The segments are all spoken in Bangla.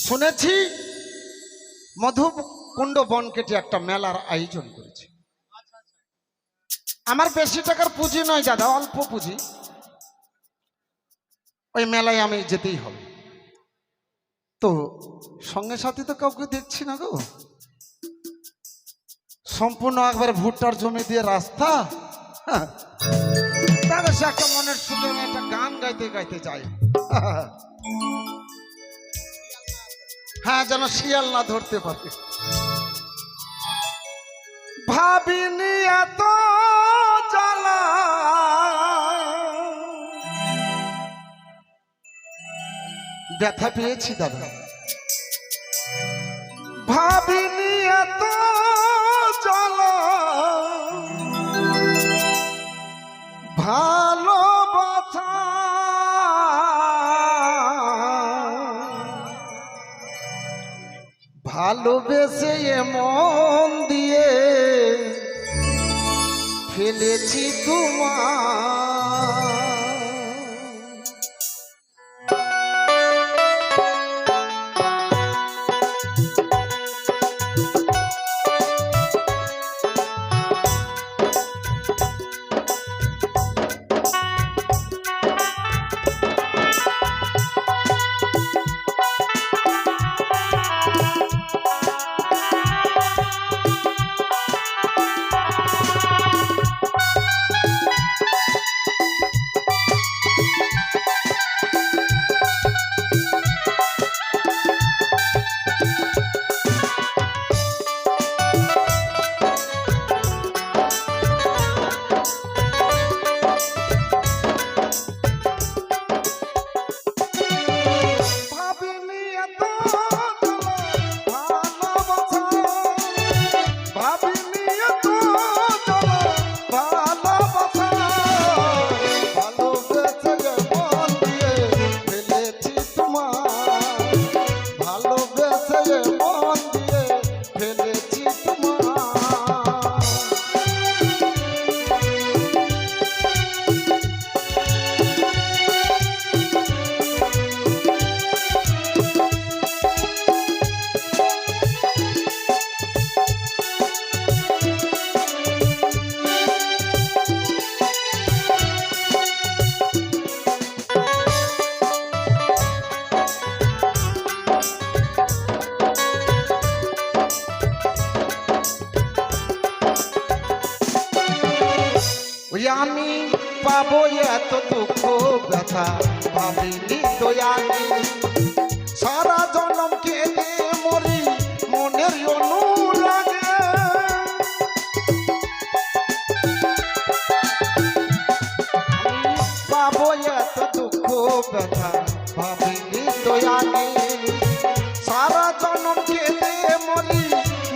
শুনেছি মধুকুণ্ড বন কেটে একটা মেলার আয়োজন করেছে। আমার বেশি টাকার পুঁজি নয় দাদা, অল্প পুঁজি। ওই মেলায় আমি যেতেই হবে। তো সঙ্গে সাথে তো কাউকে দেখছি না গো, সম্পূর্ণ একবারে ভুট্টার জমি দিয়ে রাস্তা। তাহলে সে একটা মনের সুখে একটা গান গাইতে গাইতে যায়। হ্যাঁ, যেন শিয়াল না ধরতে পারে। ভাবিনি এত জ্বালা ব্যথা পেয়েছি দাদা, ভাবিনি এত জ্বালা ভালোবাসা ভালোবেসে মন দিয়ে ফেলেছি তোমার। আমি পাবো এত দুঃখ ব্যথা ভাবিনি তো আমি, সারা জন্ম কেঁদে মরি মনের অনুরাগে। পাবো এত দুঃখ ব্যথা ভাবিনি তো আমি, সারা জন্ম কেঁদে মরি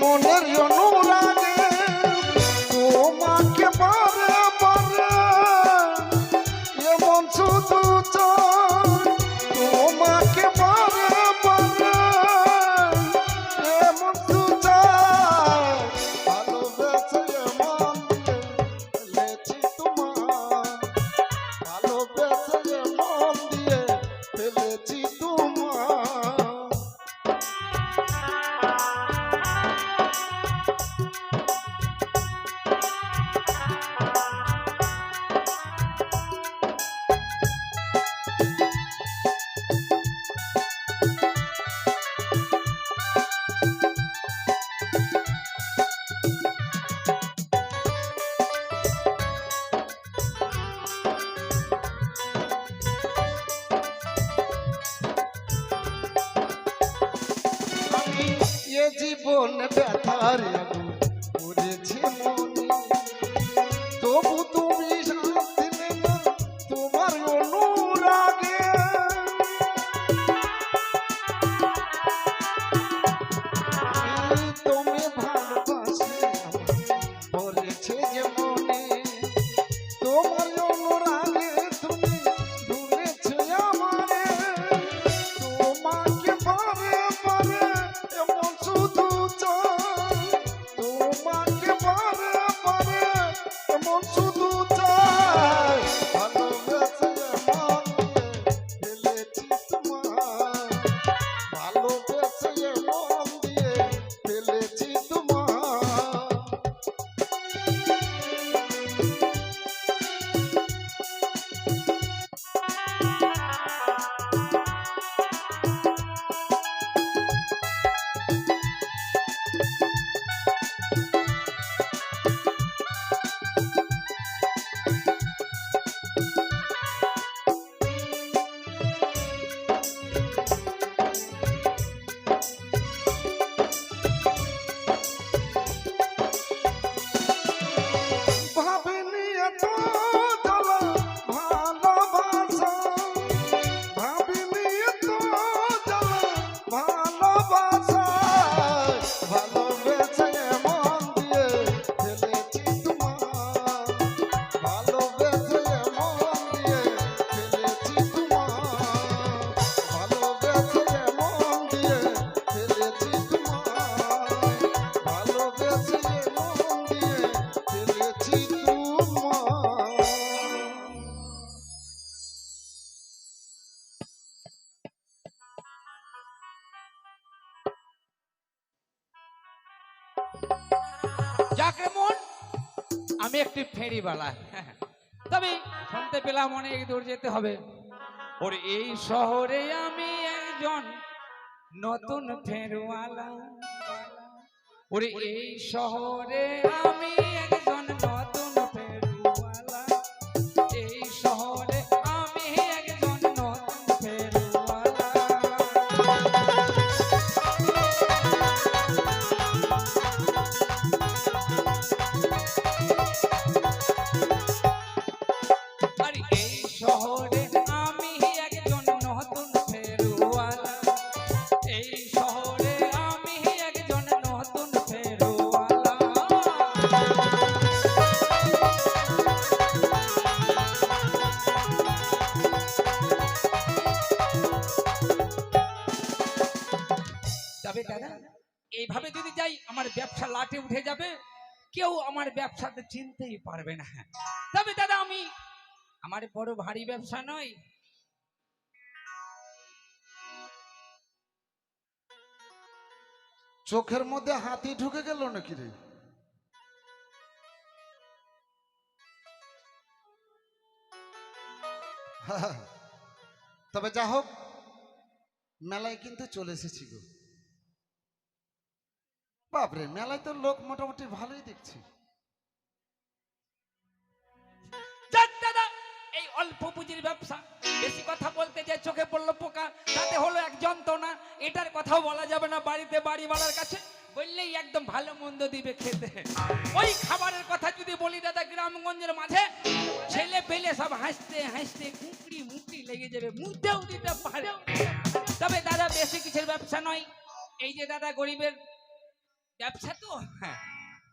মনের অনুরাগে। তোমাকে পারে শুধু তোমাকে পারে এমন ভালোবেসে মন ফেলেছি তোমার, ভালোবেসে মন দিয়ে ফেলেছি তোমার। জীবন ব্যথার করেছে মনে, তবু তুমি শান্তি না তোমার অনুরাগে। তুমি ভালোবাসে বলেছে যে মনে, তোমার অনুরাগে তুমি ভুলেছে আমারে। তোমাকে পারে পারে এমন শুধু তোমাকে পারে আমি একটি ফেরিওয়ালা। তবে শুনতে পেলাম অনেক দূর যেতে হবে। ওর এই শহরে আমি একজন নতুন ফেরিওয়ালা। ওরে এই শহরে আমি একজন নতুন ফেরিওয়ালা। এই শহরে আমি একজন নতুন ফেরিওয়ালা। আর এই শহরে আমি একজন নতুন ফেরিওয়ালা। এই শহরে আমি একজন নতুন ফেরিওয়ালা। তবে দাদা এইভাবে যদি যাই আমার ব্যবসা লাটে উঠে যাবে, কেউ আমার ব্যবসাতে চিনতেই পারবে না। তবে দাদা আমি আমার বড় ভারী ব্যবসা নয়। চোখের মধ্যে হাতি ঢুকে গেল নাকি রে? তবে যা হোক, মেলায় কিন্তু চলে এসেছি গো। বাপরে, মেলায় তো লোক মোটামুটি ভালোই দেখছি। যাক দাদা, এই অল্প পুঁজির ব্যবসা, বেশি কথা বলতে যে চোখে পড়লো পোকা, তাতে হলো এক যন্ত্রণা। এটার কথাও বলা যাবে না বাড়িতে বাড়িওয়ালার কাছে, বললেই একদম ভালো মন্দ দিবে খেতে। ওই খাবারের কথা যদি বলি দাদা, গ্রামগঞ্জের মাঝে ছেলে পেলে সব হাসতে হাসতে কুঁকড়ি মুকড়ি লেগে যাবে, মুখেও দিতে পারে। তবে দাদা বেশি কিছুর ব্যবসা নয়। এই যে দাদা গরিবের ব্যবসা তো, হ্যাঁ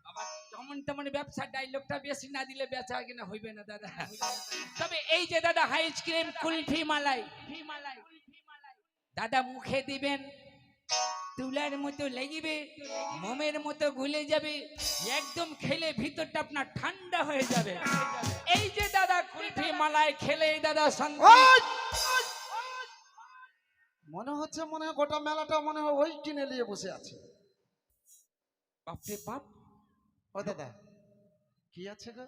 আবার যেমন তেমন ব্যবসা, ডাইলগটা বেশি না দিলে বেচা কিনা হইবে না দাদা। তবে এই যে দাদা আইসক্রিম কুলফি মালাই, দাদা মুখে দিবেন, তুলার মতো লেগিবে, মোমের মতো গুলে যাবে, একদম খেলে ভিতরটা আপনার ঠান্ডা হয়ে যাবে। এই যে দাদা কুলফি মালাই খেলে দাদা শান্তি। মনে হচ্ছে গোটা মেলাটা মনে হয় ওই কিনে নিয়ে বসে আছে। বাপরে বাপ, ও দাদা কি আছে গো?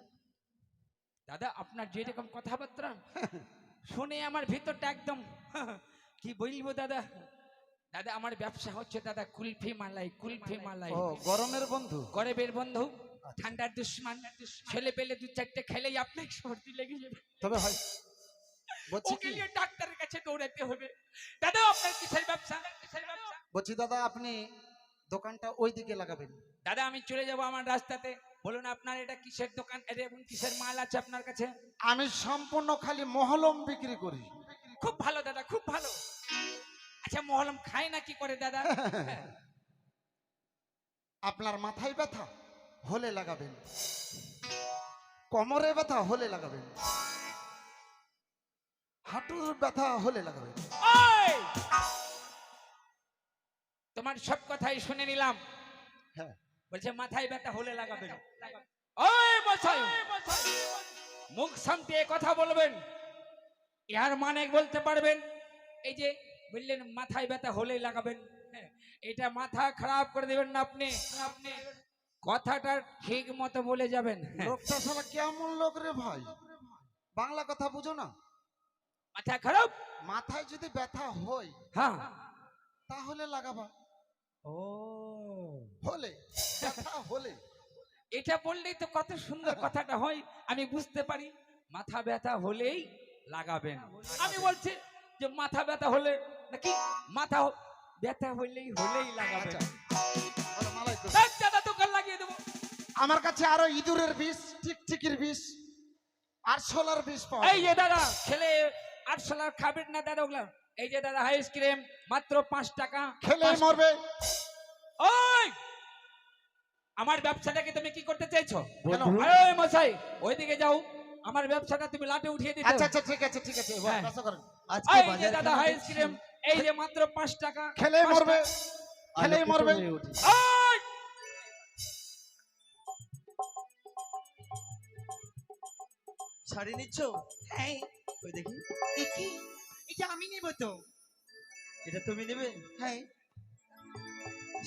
দাদা আপনার যেরকম কথাবার্তা শুনে আমার ভিতরটা একদম কি বলবো দাদা। দাদা আমার ব্যবসা হচ্ছে দাদা কুলফি মালাই, কুলফি মালাই। ও গরমের বন্ধু, গরিবের বন্ধু, ঠান্ডার দুশ্মন। ছেলে পেলে দু চারটে খেলেই আপনাকে সর্দি লেগে যাবে। তবে হয় বলছি ওকে কি, নিয়ে ডাক্তারের কাছে দৌড়াতে হবে। দাদা আপনার কিসের ব্যবসা? কিসের ব্যবসা? বলছি দাদা আপনি দোকানটা ওই দিকে লাগাবেন। দাদা আমি চলে যাব আমার রাস্তাতে। বলুন আপনার এটা কিসের দোকান, এবং কিসের মাল আছে আপনার কাছে? আমি সম্পূর্ণ খালি মহলম বিক্রি করি। খুব ভালো দাদা, খুব ভালো। আচ্ছা মহলম খায় না কি করে দাদা? আপনার মাথায় ব্যথা হলে লাগাবেন, কোমরে ব্যথা হলে লাগাবেন, হাঁটুর ব্যথা হলে লাগাবেন। ওই! তোমার সব কথাই শুনে নিলাম। হ্যাঁ বলছে মাথায় ব্যথা হলে লাগাবেন। ওই মশাই, মুখ সামনে কথা বলবেন, ইহার মানে বলতে পারবেন? এই যে বললেন মাথায় ব্যথা হলেই লাগাবেন, হ্যাঁ, এটা মাথা খারাপ করে দেবেন না আপনি। আপনি কথাটা ঠিক মতো বলে যাবেন। লোকটা শালা কেমন লোক রে ভাই, বাংলা কথা বুঝো না? মাথা খারাপ, মাথায় যদি ব্যথা হয় হ্যাঁ তাহলে লাগাবা। ও হলে ব্যথা হলে, এটা বললেই তো কত সুন্দর কথাটা হয়, আমি বুঝতে পারি। মাথা ব্যথা হলেই লাগাবেন। আমি বলছি যে মাথা ব্যথা হলে নাকি মাথা ব্যথা হলেই লাগাবেন। বলো মালাই তো। দেখ দাদা দোকান লাগিয়ে দেবো। আমার কাছে আরো ইঁদুরের বিষ, টিকটিকির বিষ আর সোলার বিষ পাওয়া এই যে দাদা খেলে আটশোলার খাবেন না দাদা ওগুলা। এই যে দাদা আইসক্রিম মাত্র 5 টাকা, খেলে মরবে। ওই আমার ব্যবসাটাকে তুমি কি করতে চাইছো? কেন? ওই মশাই ওইদিকে যাও, আমার ব্যবসাটা তুমি লাটে উঠিয়ে দিতে। আচ্ছা আচ্ছা ঠিক আছে ঠিক আছে, হ্যাঁ। ব্যবসা করেন। এই যে দাদা আইসক্রিম, এই যে মাত্র 5 টাকা, খেলেই 5 মরবে, টাকা। খেলেই মরবে। ওই! শাড়ি নিচ্ছ? হ্যাঁ, ওই দেখি। এটা আমি নেব তো। এটা তুমি নেবে? হ্যাঁ।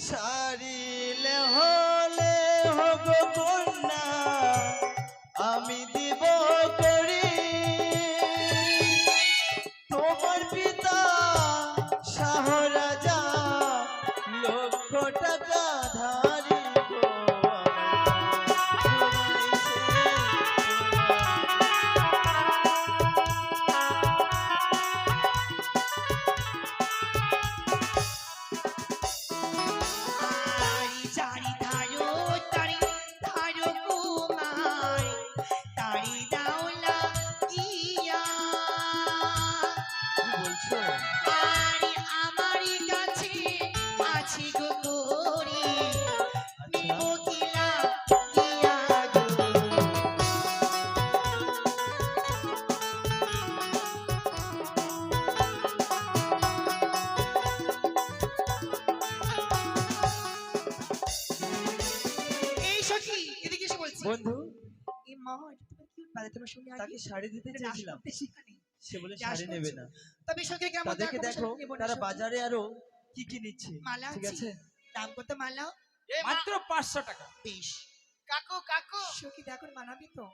শাড়ি হলে হগো কন্যা বন্ধু এই মা এটা তোমার কি বাদে তোমার সঙ্গে তাকে শাড়ি দিতে চেয়েছিলাম, সেখানে সে বলে যা শাড়ি নেবে শুনছো। না। তবে সঙ্গে কেমন তাদেরকে দেখো তারা বাজারে আরো কি কি নিচ্ছে, মালা ঠিক আছে? দাম কত মালা? মাত্র 500 টাকা। বেশ কাকু কাকু সখী দেখো মানাবি তো?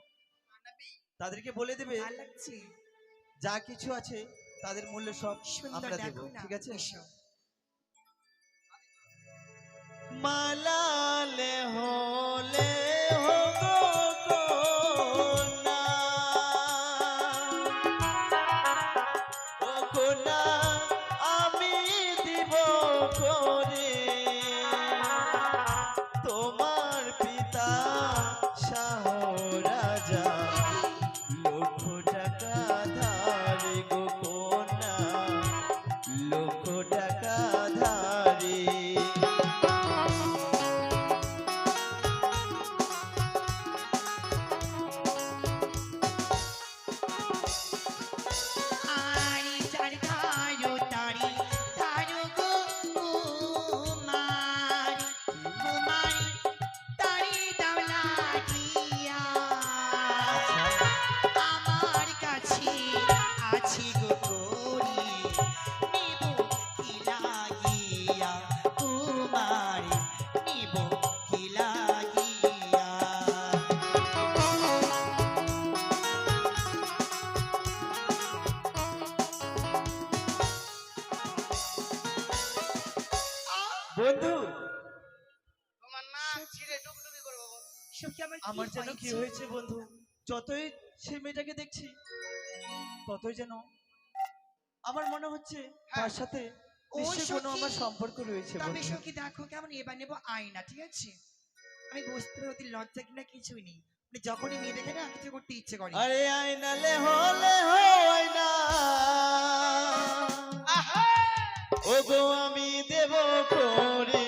তাদেরকে বলে দেবে ভালো লাগছে যা কিছু আছে তাদের মূল্য সব সুন্দর আমরা দেব, দেখো না ঠিক আছে? এসো। মালালে হলে হগো কোনা, ও কোনা আমি দিব করে তোমার পিতা শাহ রাজা লক্ষ টাকা ধারে গো কোনা, লক্ষ টাকা ধারে। আরি চার ধারো তারি ধারো গো কুমারী, কুমারী তারি দাও লাগিয়া আমার কাছে আছে গো করি নিব কি লাগিয়া, কুমারী নিব কি লাগিয়া। বন্ধু তোমার না ছিঁড়ে টুকটুকি করবো বন্ধু। সখী আমার যেন কি হয়েছে বন্ধু, যতই সেই মেয়েটাকে দেখছি ততই যেন আমার মনে হচ্ছে তার সাথে ও নিশ্চয়ই কোনো সখী। আমার সম্পর্ক রয়েছে তবে বন্ধু। সখী দেখো কেমন এবার নেবো আয়না, ঠিক আছে? আমি বুঝতে পারি ওদের লজ্জা কিনা কিছুই নেই, মানে যখনই মেয়ে দেখে না কিছু করতে ইচ্ছে করে। আরে আইনালে হলে হয় না, ও গো আমি দেব করে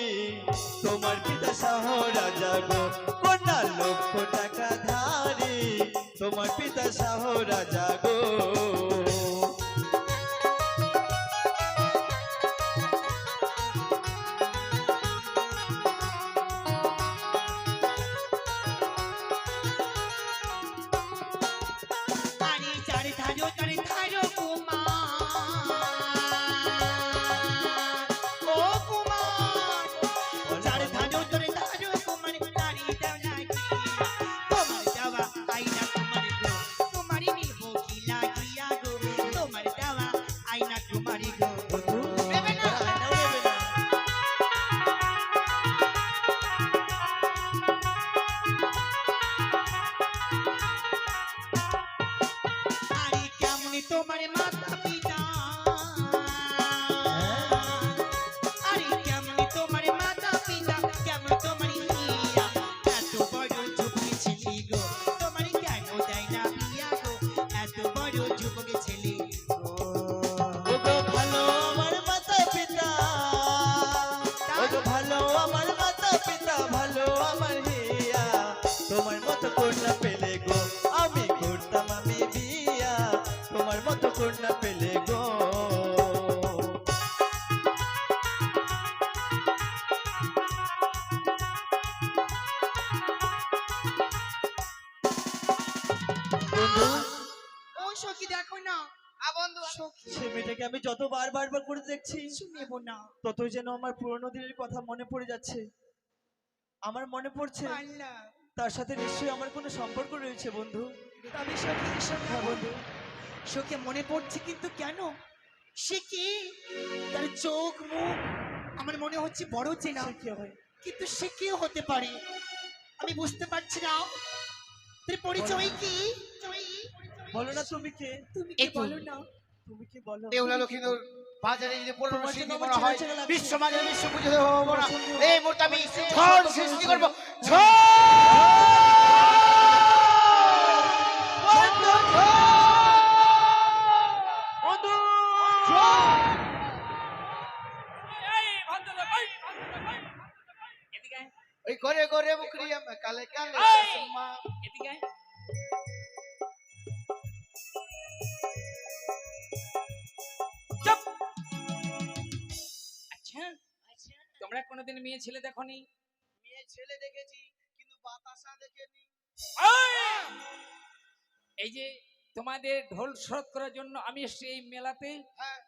তোমার পিতা শাহ রাজা গো কন্যা লক্ষ টাকা ধারে, তোমার পিতা শাহ রাজা গো। আরে চারে ধারো কুমার, ও কুমার চারে ধারো কুমার তারি দাও লাগিয়া, তোমার দেওয়া আয়না কুমারী গো, কুমারী নিব কি লাগিয়া গো, তোমার দেওয়া আয়না কুমারী গো। বন্ধু নেবে না? তারা আয়নাও নেবে না। আরে কেমন তোমার মাতা পিতা, আরে কেমন তোমার মাতা পিতা, কেমন তোমার হিয়া, এত বড় যুবক ছেলে গো, তোমার কেন দেয় না বিয়া গো, এত বড় যুবক ছেলে গো। ও গো ভালো আমার মাতা পিতা, ও গো ভালো আমার মাতা পিতা, ভালো আমার হিয়া, তোমার মতো কন্যা পেলে গো আমি করতাম আমি বিয়া, তোমার মতো কন্যা পেলে গো। বন্ধু ও সখী দেখো না, বন্ধু সখী সে মেয়েটাকে আমি যত বারবার করে দেখছি কিছু নেবো না, ততই যেন আমার পুরোনো দিনের কথা মনে পড়ে যাচ্ছে। আমার মনে পড়ছে পাল্লা তার সাথে নিশ্চয়ই আমার কোনো সম্পর্ক রয়েছে বন্ধু। তবে সখী এসো না। হ্যাঁ বন্ধু, সখী মনে পড়ছে কিন্তু কেন, সে কি তার চোখ মুখ আমার মনে হচ্ছে বড় চেনা, সে কি হয়? কিন্তু সে কেউ হতে পারে আমি বুঝতে পারছি না। তোর পরিচয় কি? বলো না তুমি কে, তুমি এই কি তো। বলো না? তুমি কি বলো? দেউলা লক্ষ্মীন্দর বাজারে যদি পনেরো তোমার সিদ্ধি জন্য করা আমার হয় চেনা চেনা লাগছে। বিশ্ব বাজারে বিশ্ব পুজো হবো না, সুন্দর। এই মুহূর্তে আমি সুন্দর। ঝড় সুন্দর। সৃষ্টি করবো, সুন্দর। বন্ধু এই ভদ্রলোক, এই ভদ্রলোক, এই ভদ্রলোক, এদিকে আয়, ওই করে করে বুকরি আমি কালে কালে এই! চশমা। এদিকে আয়। চুপ! আচ্ছা, তোমরা কোনোদিন মেয়ে ছেলে দেখোনি? মেয়ে ছেলে দেখেছি কিন্তু বাতাসা দেখেনি। এই! এই যে তোমাদের ঢোল শরৎ করার জন্য আমি এসেছি এই মেলাতে হ্যাঁ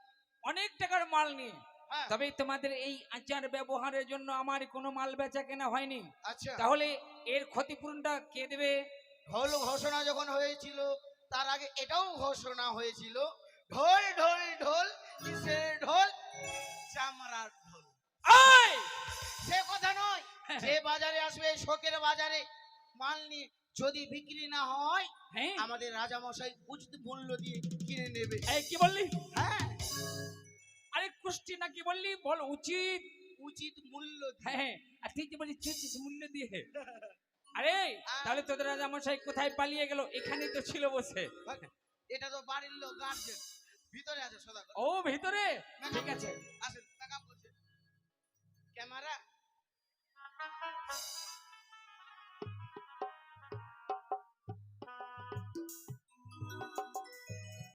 অনেক টাকার মাল নিয়ে। হ্যাঁ তবে তোমাদের এই আচার ব্যবহারের জন্য আমার কোনো মাল বেচা কেনা হয়নি। আচ্ছা তাহলে এর ক্ষতিপূরণটা কে দেবে? ঢোল ঘোষণা যখন হয়েছিল তার আগে এটাও ঘোষণা হয়েছিল, ঢোল ঢোল ঢোল কিসের ঢোল? চামড়ার ঢোল। এই! সে কথা নয়, যে বাজারে আসবে শোকের বাজারে মাল নিয়ে যদি বিক্রি না হয় হ্যাঁ আমাদের রাজা মশাই উচিত মূল্য দিয়ে কিনে নেবে। এই কি বললি? হ্যাঁ আরে কুষ্টি না কি বললি? বল উচিত। উচিত মূল্য দিয়ে। হ্যাঁ হ্যাঁ, আর তুই কি বলছিস চিচিস মূল্য দিয়ে? আরে তাহলে তোদের রাজা মশাই কোথায় পালিয়ে গেল? এখানেই তো ছিল বসে। এটা তো বাড়ির লোক গার্জেন ভিতরে আছে সদা। ও ভিতরে, ঠিক আছে।